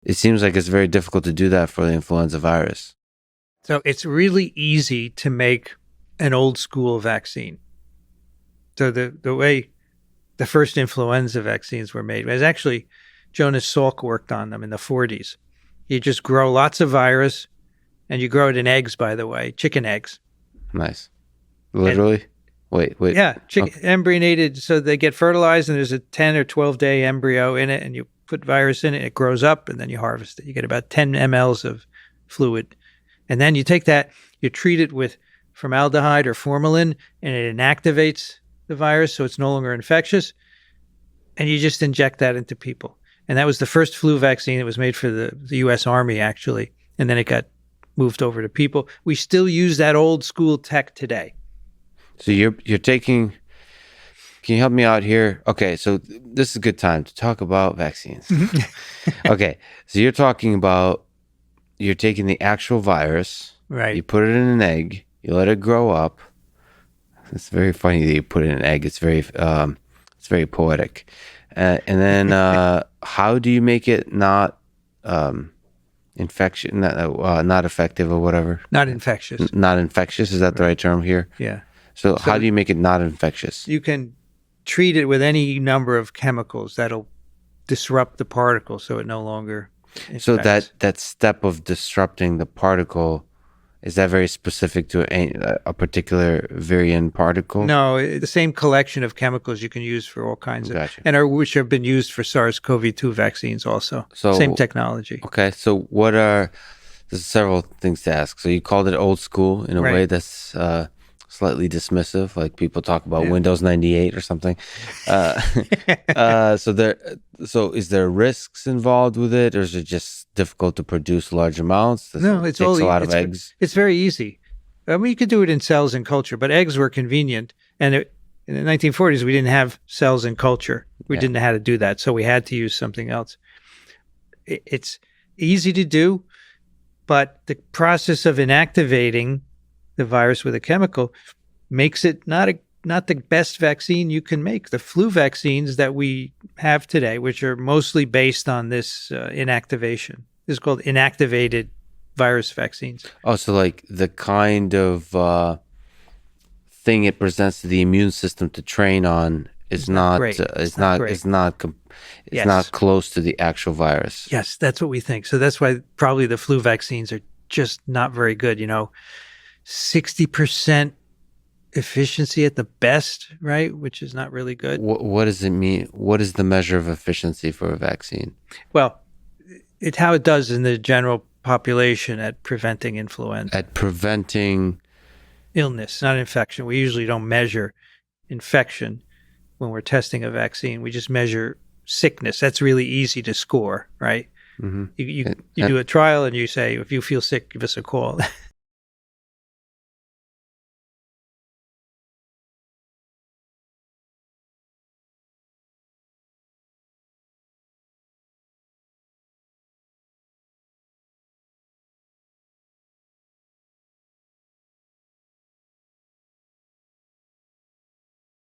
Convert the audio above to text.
It seems like it's very difficult to do that for the influenza virus. So it's really easy to make an old school vaccine. So the way the first influenza vaccines were made was actually Jonas Salk worked on them in the 40s. You just grow lots of virus, and you grow it in eggs, by the way, chicken eggs. Nice. Literally? Wait. Yeah, embryonated, so they get fertilized, and there's a 10 or 12-day embryo in it, and you put virus in it, it grows up, and then you harvest it. You get about 10 mLs of fluid. And then you take that, you treat it with formaldehyde or formalin, and it inactivates the virus, so it's no longer infectious, and you just inject that into people. And that was the first flu vaccine. It was made for the U.S. Army, actually, and then it got moved over to people. We still use that old school tech today. So you're taking... Can you help me out here? Okay, so this is a good time to talk about vaccines. Okay, so you're talking about, you're taking the actual virus, right? You put it in an egg, you let it grow up. It's very funny that you put it in an egg. It's very poetic. And then how do you make it not infection, not effective or whatever? Not infectious. Not infectious. Is that the right term here? Yeah. So how do you make it not infectious? You can treat it with any number of chemicals that'll disrupt the particle so it no longer infects. So that step of disrupting the particle, is that very specific to a particular virion particle? No, the same collection of chemicals you can use for all kinds of, which have been used for SARS-CoV-2 vaccines also. So same technology. Okay, so there's several things to ask. So you called it old school in a way that's slightly dismissive, like people talk about Windows 98 or something. So is there risks involved with it, or is it just difficult to produce large amounts? No, it takes a lot of eggs. It's very easy. I mean, you could do it in cells in culture, but eggs were convenient. And in the 1940s, we didn't have cells in culture. We didn't know how to do that, so we had to use something else. It's easy to do, but the process of inactivating the virus with a chemical makes it not the best vaccine you can make. The flu vaccines that we have today, which are mostly based on this inactivation, this is called inactivated virus vaccines. Oh, so like the kind of thing it presents to the immune system to train on is not close to the actual virus. Yes, that's what we think. So that's why probably the flu vaccines are just not very good. 60% efficiency at the best, right? Which is not really good. What does it mean? What is the measure of efficiency for a vaccine? Well, it's how it does in the general population at preventing influenza. At preventing illness, not infection. We usually don't measure infection when we're testing a vaccine. We just measure sickness. That's really easy to score, right? Mm-hmm. You do a trial and you say, if you feel sick, give us a call.